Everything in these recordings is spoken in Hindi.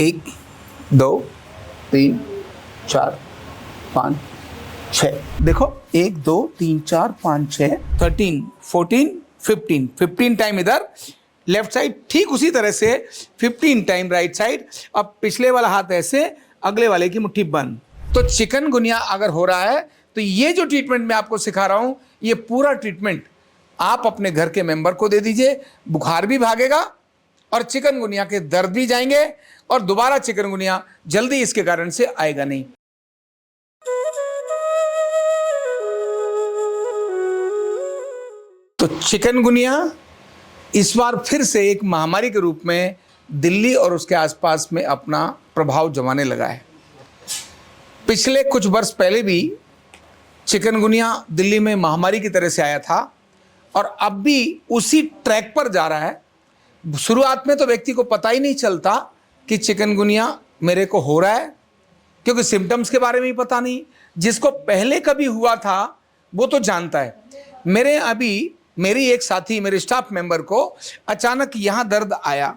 1 2 3 4 5 6। देखो 1 2 3 4 5 6 13 14 15 टाइम इधर लेफ्ट साइड, ठीक उसी तरह से 15 टाइम राइट साइड। अब पिछले वाला हाथ ऐसे, अगले वाले की मुट्ठी बंद। तो चिकनगुनिया अगर हो रहा है तो ये जो ट्रीटमेंट मैं आपको सिखा रहा हूं, ये पूरा ट्रीटमेंट आप अपने घर के मेंबर को दे दीजिए। बुखार भी भागेगा और चिकनगुनिया के दर्द भी जाएंगे और दोबारा चिकनगुनिया जल्दी इसके कारण से आएगा नहीं। तो चिकनगुनिया इस बार फिर से एक महामारी के रूप में दिल्ली और उसके आसपास में अपना प्रभाव जमाने लगा है। पिछले कुछ वर्ष पहले भी चिकनगुनिया दिल्ली में महामारी की तरह से आया था और अब भी उसी ट्रैक पर जा रहा है। शुरुआत में तो व्यक्ति को पता ही नहीं चलता कि चिकनगुनिया मेरे को हो रहा है, क्योंकि सिम्टम्स के बारे में ही पता नहीं। जिसको पहले कभी हुआ था वो तो जानता है। मेरी एक साथी, मेरे स्टाफ मेंबर को अचानक यहाँ दर्द आया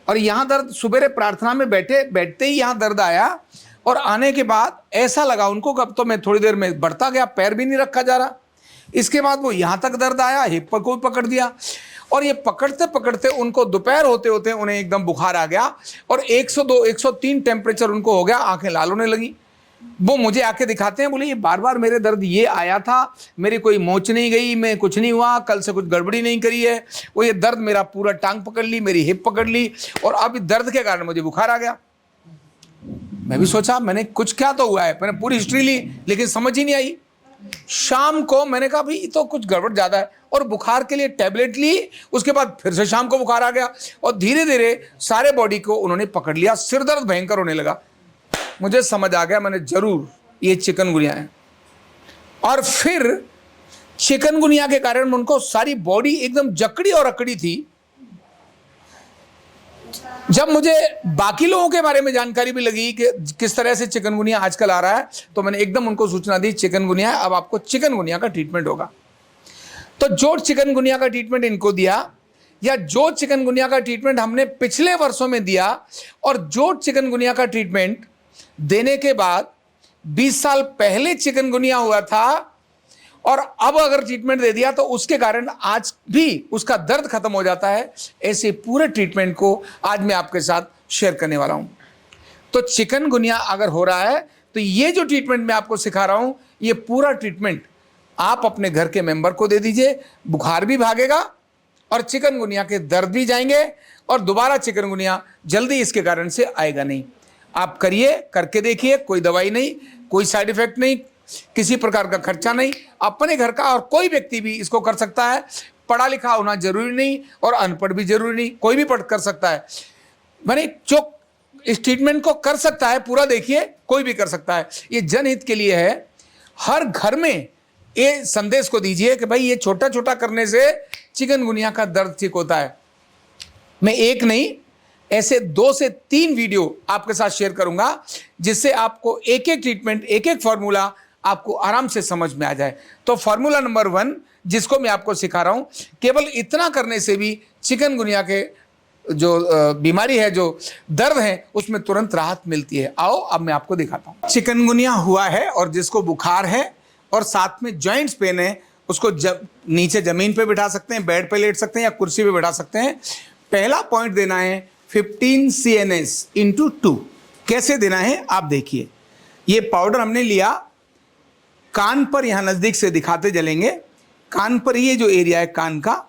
और यहाँ दर्द सुबेरे प्रार्थना में बैठते ही यहाँ दर्द आया और आने के बाद ऐसा लगा उनको कि अब तो मैं थोड़ी देर में बढ़ता गया, पैर भी नहीं रखा जा रहा। इसके बाद वो यहाँ तक दर्द आया, हिप को भी पकड़ दिया और ये पकड़ते पकड़ते उनको दोपहर होते होते उन्हें एकदम बुखार आ गया और 102 103 टेम्परेचर उनको हो गया, आंखें लाल होने लगी। वो मुझे आके दिखाते हैं, बोले ये बार बार मेरे दर्द ये आया था, मेरी कोई मोच नहीं गई, मैं कुछ नहीं हुआ, कल से कुछ गड़बड़ी नहीं करी है, वो ये दर्द मेरा पूरा टांग पकड़ ली, मेरी हिप पकड़ ली और अब दर्द के कारण मुझे बुखार आ गया। मैं भी सोचा मैंने कुछ क्या तो हुआ है, मैंने पूरी हिस्ट्री ली लेकिन समझ ही नहीं आई। शाम को मैंने कहा भाई तो कुछ गड़बड़ ज़्यादा है और बुखार के लिए टैबलेट ली। उसके बाद फिर से शाम को बुखार आ गया और धीरे धीरे सारे बॉडी को उन्होंने पकड़ लिया, सिर दर्द भयंकर होने लगा। मुझे समझ आ गया, मैंने जरूर ये चिकनगुनिया है। और फिर चिकनगुनिया के कारण उनको सारी बॉडी एकदम जकड़ी और अकड़ी थी। जब मुझे बाकी लोगों के बारे में जानकारी भी लगी कि किस तरह से चिकनगुनिया आजकल आ रहा है, तो मैंने एकदम उनको सूचना दी चिकनगुनिया, अब आपको चिकनगुनिया का ट्रीटमेंट होगा। तो जो चिकनगुनिया का ट्रीटमेंट इनको दिया या जो चिकनगुनिया का ट्रीटमेंट हमने पिछले वर्षों में दिया और जो चिकनगुनिया का ट्रीटमेंट देने के बाद 20 साल पहले चिकनगुनिया हुआ था और अब अगर ट्रीटमेंट दे दिया तो उसके कारण आज भी उसका दर्द खत्म हो जाता है। ऐसे पूरे ट्रीटमेंट को आज मैं आपके साथ शेयर करने वाला हूं। तो चिकनगुनिया अगर हो रहा है तो ये जो ट्रीटमेंट मैं आपको सिखा रहा हूं, ये पूरा ट्रीटमेंट आप अपने घर के मेंबर को दे दीजिए। बुखार भी भागेगा और चिकनगुनिया के दर्द भी जाएंगे और दोबारा चिकनगुनिया जल्दी इसके कारण से आएगा नहीं। आप करिए, करके देखिए, कोई दवाई नहीं, कोई साइड इफेक्ट नहीं, किसी प्रकार का खर्चा नहीं, अपने घर का और कोई व्यक्ति भी इसको कर सकता है। पढ़ा लिखा होना जरूरी नहीं और अनपढ़ भी जरूरी नहीं, कोई भी पढ़ कर सकता है। मैंने जो इस ट्रीटमेंट को कर सकता है पूरा देखिए, कोई भी कर सकता है। ये जनहित के लिए है। हर घर में ये संदेश को दीजिए कि भाई ये छोटा छोटा करने से चिकनगुनिया का दर्द ठीक होता है। मैं एक नहीं, ऐसे 2 से 3 वीडियो आपके साथ शेयर करूंगा जिससे आपको एक एक ट्रीटमेंट, एक एक फॉर्मूला आपको आराम से समझ में आ जाए। तो फॉर्मूला नंबर 1 जिसको मैं आपको सिखा रहा हूं, केवल इतना करने से भी चिकनगुनिया के जो बीमारी है, जो दर्द है, उसमें तुरंत राहत मिलती है। आओ अब मैं आपको दिखाता हूं। चिकनगुनिया हुआ है और जिसको बुखार है और साथ में जॉइंट्स पेन है, उसको नीचे जमीन पे बिठा सकते हैं, बेड पे लेट सकते हैं या कुर्सी पे बिठा सकते हैं। पहला पॉइंट देना है 15 CNS × 2। कैसे देना है आप देखिए। ये पाउडर हमने लिया, कान पर, यहाँ नज़दीक से दिखाते चलेंगे। कान पर ये जो एरिया है कान का,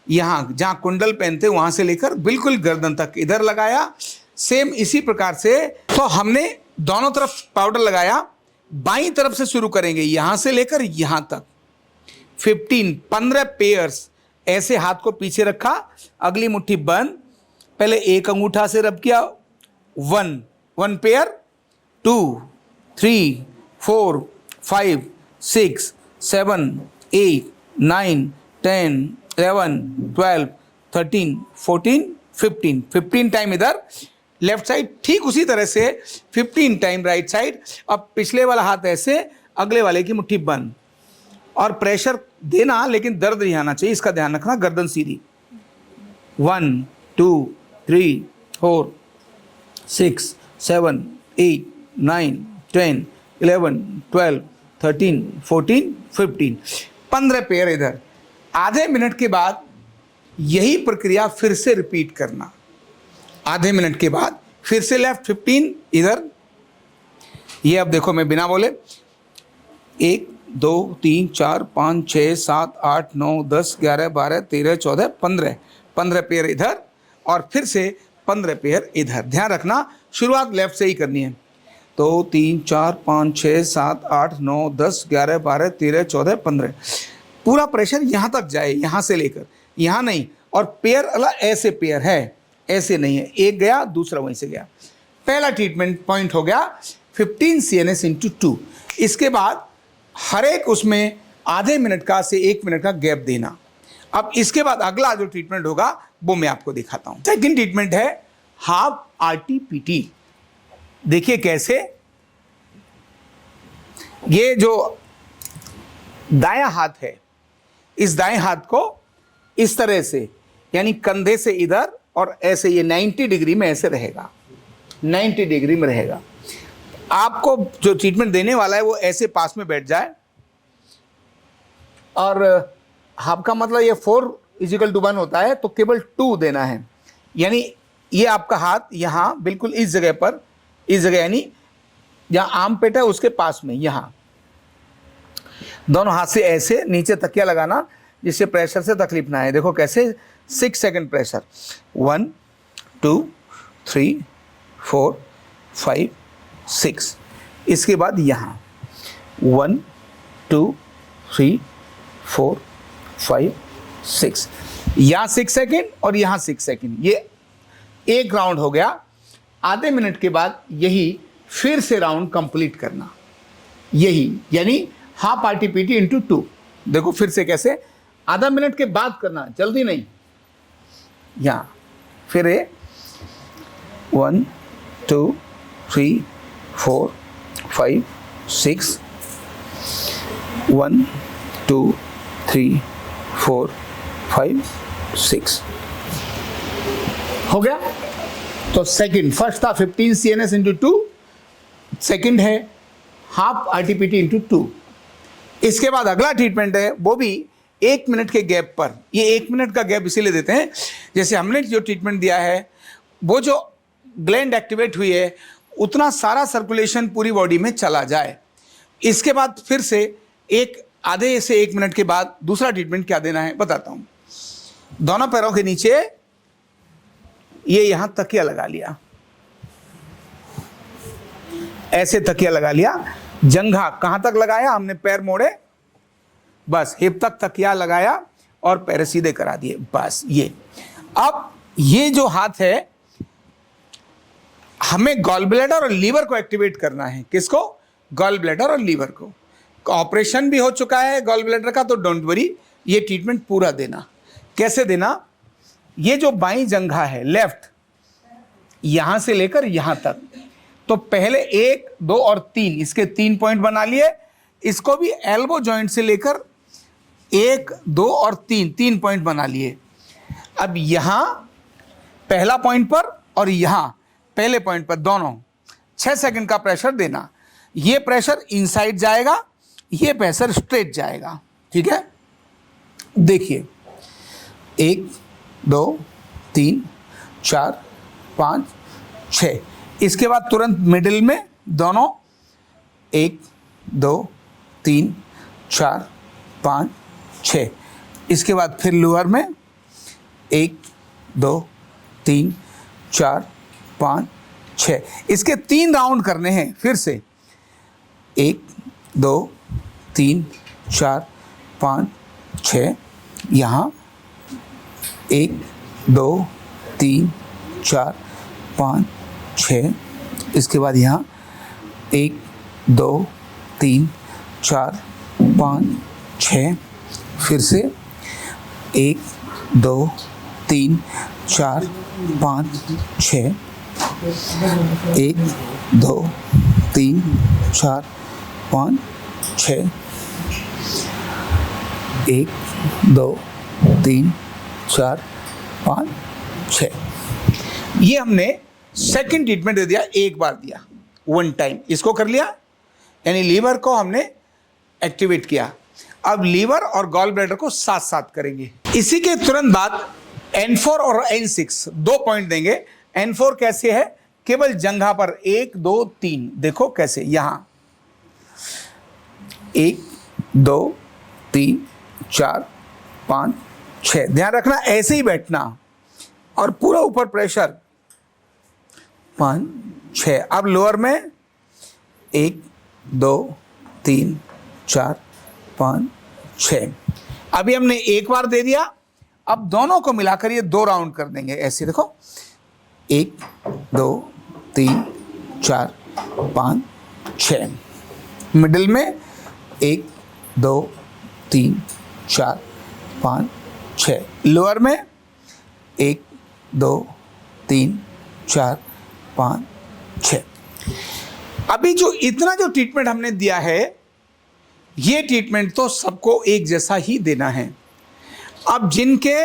यहाँ जहाँ कुंडल पहनते वहाँ से लेकर बिल्कुल गर्दन तक इधर लगाया। सेम इसी प्रकार से तो हमने दोनों तरफ पाउडर लगाया। बाईं तरफ से शुरू करेंगे, यहाँ से लेकर यहाँ तक 15 पेयर्स। ऐसे हाथ को पीछे रखा, अगली मुट्ठी बंद। पहले एक अंगूठा से रब किया, 1 पेयर, 2 3 4 5 6 7 8 9 10 11 12 13 14 15 टाइम इधर लेफ्ट साइड, ठीक उसी तरह से 15 टाइम राइट साइड। अब पिछले वाला हाथ ऐसे, अगले वाले की मुट्ठी बंद और प्रेशर देना, लेकिन दर्द नहीं आना चाहिए, इसका ध्यान रखना। गर्दन सीधी, 1 2 3 4 6, 7, 8, 9, 10, 11, 12, 13, 14, 15, 15 पेयर इधर। आधे मिनट के बाद यही प्रक्रिया फिर से रिपीट करना। आधे मिनट के बाद फिर से लेफ्ट 15 इधर। ये अब देखो मैं बिना बोले 1, 2, 3, 4, 5, 6, 7, 8, 9, 10, 11, 12, 13, 14, 15, 15 पेयर इधर और फिर से 15 पेयर इधर। ध्यान रखना शुरुआत लेफ्ट से ही करनी है। तो 3, 4, 5, 6, 7, 8, 9, 10, 11, 12, 13, 14, 15। पूरा प्रेशर यहाँ तक जाए, यहाँ से लेकर यहाँ नहीं। और पेयर अलग ऐसे पेयर है, ऐसे नहीं है। एक गया दूसरा वहीं से गया। पहला ट्रीटमेंट पॉइंट हो गया 15 CNS × 2। इसके बाद हर एक उसमें आधे मिनट का से 1 मिनट का गैप देना। अब इसके बाद अगला जो ट्रीटमेंट होगा वो मैं आपको दिखाता हूं। सेकंड ट्रीटमेंट है हाफ RTPT। देखिए कैसे, ये जो दायां हाथ है, इस दाएं हाथ को इस तरह से यानी कंधे से इधर और ऐसे ये 90 डिग्री में ऐसे रहेगा, 90 डिग्री में रहेगा। आपको जो ट्रीटमेंट देने वाला है वो ऐसे पास में बैठ जाए और हाफ का मतलब ये 4 = 1 होता है, तो केवल 2 देना है। यानी ये आपका हाथ यहाँ बिल्कुल इस जगह पर, इस जगह यानी जहाँ आर्म पेट है उसके पास में, यहाँ दोनों हाथ से ऐसे नीचे तकिया लगाना जिससे प्रेशर से तकलीफ ना आए। देखो कैसे 6 सेकंड प्रेशर, 1, 2, 3, 4, 5, 6। इसके बाद यहाँ 1, 2, 3, 4, 5, 6, यहाँ 6 सेकेंड और यहाँ 6 सेकेंड। ये एक राउंड हो गया। आधे मिनट के बाद यही फिर से राउंड कंप्लीट करना, यही यानी हाफ RTPT × 2। देखो फिर से कैसे, आधा मिनट के बाद करना, जल्दी नहीं। यहाँ फिर 1, 2, 3, 4, 5, 6, 1, 2, 3, 4, 5, 6 हो गया। तो सेकंड, फर्स्ट था 15 CNS × 2, सेकंड है हाफ RTPT × 2। इसके बाद अगला ट्रीटमेंट है वो भी 1 मिनट के गैप पर। ये 1 मिनट का गैप इसीलिए देते हैं जैसे हमने जो ट्रीटमेंट दिया है वो जो ग्लैंड एक्टिवेट हुई है उतना सारा सर्कुलेशन पूरी बॉडी में चला जाए। इसके बाद फिर से आधे से 1 मिनट के बाद दूसरा ट्रीटमेंट क्या देना है बताता हूँ। दोनों पैरों के नीचे ये यहाँ तकिया लगा लिया, ऐसे तकिया लगा लिया। जंघा कहाँ तक लगाया हमने, पैर मोड़े, बस हिप तक तकिया लगाया और पैर सीधे करा दिए, बस ये। अब ये जो हाथ है हमें गॉल ब्लैडर और लीवर को एक्टिवेट करना है। किसको? गॉल ब्लैडर और लीवर को। ऑपरेशन भी हो चुका है गॉल ब्लैडर का, तो डोंट वरी, ये ट्रीटमेंट पूरा देना। कैसे देना? ये जो बाईं जंघा है लेफ्ट, यहां से लेकर यहां तक, तो पहले 1, 2 और 3 इसके 3 पॉइंट बना लिए। इसको भी एल्बो जॉइंट से लेकर 1, 2 और 3 पॉइंट बना लिए। अब यहां पहला पॉइंट पर और यहां पहले पॉइंट पर दोनों 6 सेकंड का प्रेशर देना। ये प्रेशर इनसाइड जाएगा, ये प्रेशर स्ट्रेट जाएगा। ठीक है, देखिए 1, 2, 3, 4, 5, 6। इसके बाद तुरंत मिडिल में दोनों 1, 2, 3, 4, 5, 6। इसके बाद फिर लोअर में 1, 2, 3, 4, 5, 6। इसके 3 राउंड करने हैं फिर से। 1, 2, 3, 4, 5, 6। यहाँ 1, 2, 3, 4, 5, 6। इसके बाद यहाँ 1, 2, 3, 4, 5, 6। फिर से 1, 2, 3, 4, 5, 6। 1, 2, 3, 4, 5, 6। 1, 2, 3, 4, 5, 6। ये हमने सेकंड ट्रीटमेंट दे दिया, एक बार दिया, वन टाइम, इसको कर लिया, यानी लीवर को हमने एक्टिवेट किया। अब लीवर और गॉल ब्लैडर को साथ साथ करेंगे। इसी के तुरंत बाद N4 और N6 दो पॉइंट देंगे। N4 कैसे है, केवल जंघा पर 1 2 3, देखो कैसे, यहां 1 2 3 4 5 6, ध्यान रखना ऐसे ही बैठना और पूरा ऊपर प्रेशर 5 6। अब लोअर में 1 2 3 4 5 6, अभी हमने एक बार दे दिया। अब दोनों को मिलाकर ये 2 राउंड कर देंगे, ऐसे देखो 1 2 3 4 5 6, मिडिल में 1 2 3 4 5 6, लोअर में 1 2 3 4 5 6। अभी जो इतना जो ट्रीटमेंट हमने दिया है, ये ट्रीटमेंट तो सबको एक जैसा ही देना है। अब जिनके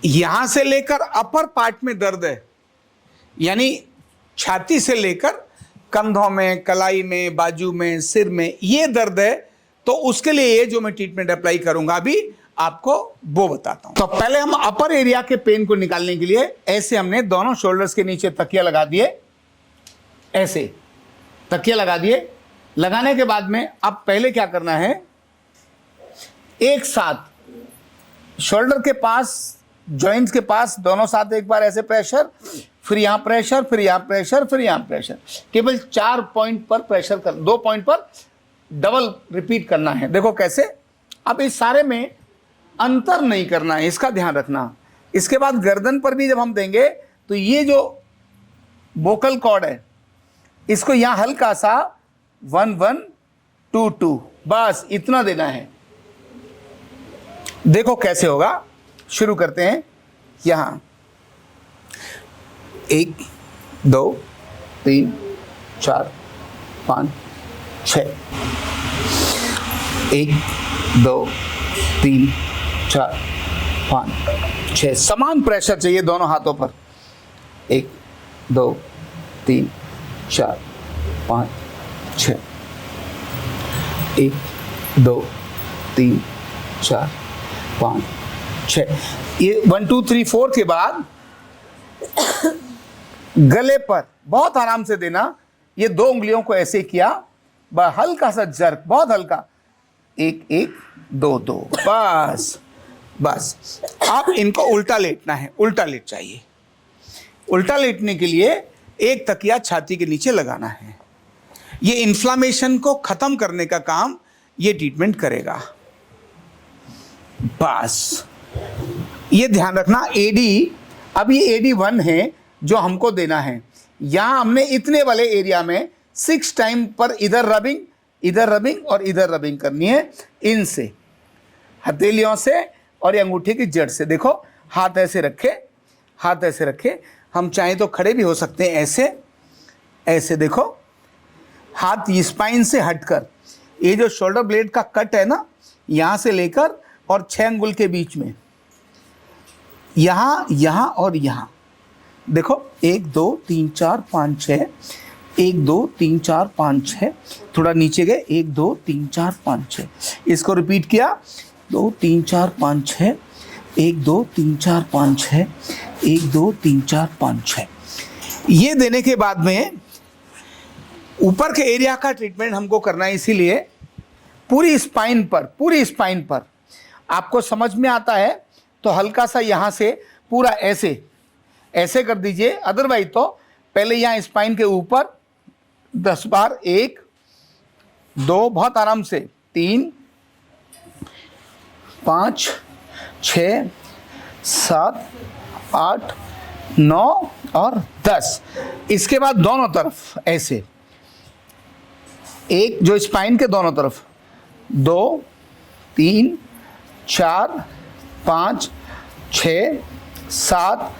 यहां से लेकर अपर पार्ट में दर्द है, यानी छाती से लेकर कंधों में, कलाई में, बाजू में, सिर में ये दर्द है, तो उसके लिए ये जो मैं ट्रीटमेंट अप्लाई करूंगा अभी आपको वो बताता हूं। तो पहले हम अपर एरिया के पेन को निकालने के लिए ऐसे हमने दोनों शोल्डर्स के नीचे तकिया लगा दिए, ऐसे तकिया लगा दिए। लगाने के बाद में अब पहले क्या करना है, एक साथ शोल्डर के पास, जॉइंट्स के पास दोनों साथ एक बार ऐसे प्रेशर, फिर यहां प्रेशर, फिर यहां प्रेशर, फिर यहां प्रेशर, केवल 4 पॉइंट पर प्रेशर कर, 2 पॉइंट पर डबल रिपीट करना है। देखो कैसे। अब इस सारे में अंतर नहीं करना है, इसका ध्यान रखना। इसके बाद गर्दन पर भी जब हम देंगे तो ये जो वोकल कॉर्ड है, इसको यहां हल्का सा 1 1 2 2, बस इतना देना है। देखो कैसे होगा, शुरू करते हैं। यहां 1 2 3 4 5 6, 1 2 3 4 5 6, समान प्रेशर चाहिए दोनों हाथों पर। 1 2 3 4 5 6, 1 2 3 4 5 6। ये 1 2 3 4 के बाद गले पर बहुत आराम से देना। ये 2 उंगलियों को ऐसे किया, हल्का सा जर्क, बहुत हल्का, 1 1 2 2, बस बस। आप इनको उल्टा लेटना है, उल्टा लेट चाहिए। उल्टा लेटने के लिए एक तकिया छाती के नीचे लगाना है। ये इन्फ्लामेशन को खत्म करने का काम ये ट्रीटमेंट करेगा, बस ये ध्यान रखना। एडी, अब ये एडी 1 है जो हमको देना है। यहां हमने इतने वाले एरिया में 6 टाइम पर इधर रबिंग, इधर रबिंग और इधर रबिंग करनी है, इनसे, हथेलियों से और ये अंगूठे की जड़ से। देखो हाथ ऐसे रखे, हाथ ऐसे रखे, हम चाहें तो खड़े भी हो सकते हैं, ऐसे ऐसे। देखो हाथ स्पाइन से हटकर, ये जो शोल्डर ब्लेड का कट है ना, यहां से लेकर और 6 अंगुल के बीच में, यहां, यहां और यहां। देखो 1 2 3 4 5 6, 1 2 3 4 5 6, थोड़ा नीचे गए, 1 2 3 4 5 6, इसको रिपीट किया, 2 3 4 5 6, 1 2 3 4 5 6, 1 2 3 4 5 6। ये देने के बाद में ऊपर के एरिया का ट्रीटमेंट हमको करना है, इसीलिए पूरी स्पाइन पर, पूरी स्पाइन पर आपको समझ में आता है तो हल्का सा यहाँ से पूरा ऐसे ऐसे कर दीजिए। अदरवाइज तो पहले यहाँ स्पाइन के ऊपर 10 बार, 1 2, बहुत आराम से, 3 5 6 7 8 9 और 10। इसके बाद दोनों तरफ ऐसे, एक जो स्पाइन के दोनों तरफ, 2 3 4 5 6 7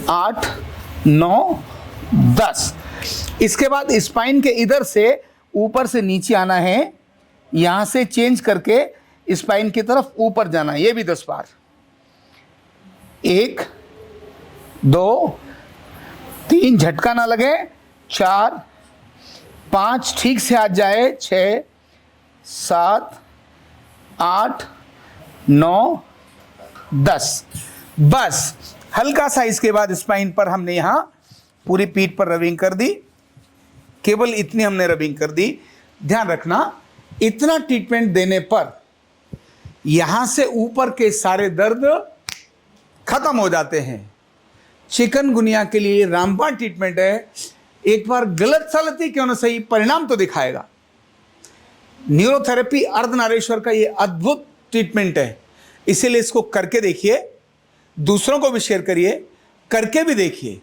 8 9 10। इसके बाद स्पाइन के इधर से ऊपर से नीचे आना है, यहां से चेंज करके स्पाइन की तरफ ऊपर जाना है, ये भी 10 बार। 1 2 3 झटका ना लगे, 4 5 ठीक से हाथ जाए, 6 7 8 9 10। बस हल्का सा इसके बाद स्पाइन पर हमने यहां पूरी पीठ पर रबिंग कर दी, केवल इतनी हमने रबिंग कर दी। ध्यान रखना, इतना ट्रीटमेंट देने पर यहां से ऊपर के सारे दर्द खत्म हो जाते हैं। चिकनगुनिया के लिए रामबाण ट्रीटमेंट है। एक बार गलत सलत ही क्यों ना सही, परिणाम तो दिखाएगा। न्यूरोथेरेपी अर्धनारीश्वर का ये अद्भुत ट्रीटमेंट है, इसीलिए इसको करके देखिए, दूसरों को भी शेयर करिए, करके भी देखिए।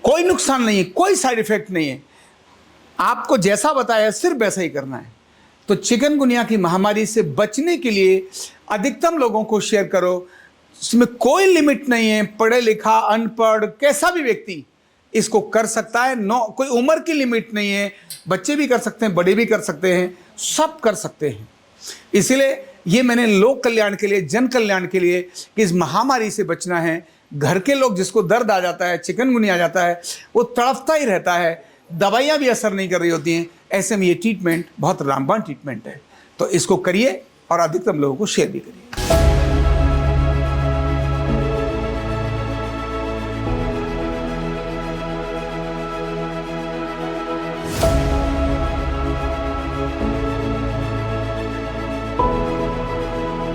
कोई नुकसान नहीं है, कोई साइड इफेक्ट नहीं है। आपको जैसा बताया सिर्फ वैसा ही करना है। तो चिकनगुनिया की महामारी से बचने के लिए अधिकतम लोगों को शेयर करो। इसमें कोई लिमिट नहीं है, पढ़े लिखा अनपढ़ कैसा भी व्यक्ति इसको कर सकता है। कोई उम्र की लिमिट नहीं है, बच्चे भी कर सकते हैं, बड़े भी कर सकते हैं, सब कर सकते हैं। इसीलिए ये मैंने लोक कल्याण के लिए, जन कल्याण के लिए, कि इस महामारी से बचना है। घर के लोग जिसको दर्द आ जाता है, चिकनगुनिया आ जाता है, वो तड़पता ही रहता है, दवाइयाँ भी असर नहीं कर रही होती हैं, ऐसे में ये ट्रीटमेंट बहुत रामबाण ट्रीटमेंट है। तो इसको करिए और अधिकतम लोगों को शेयर भी करिए।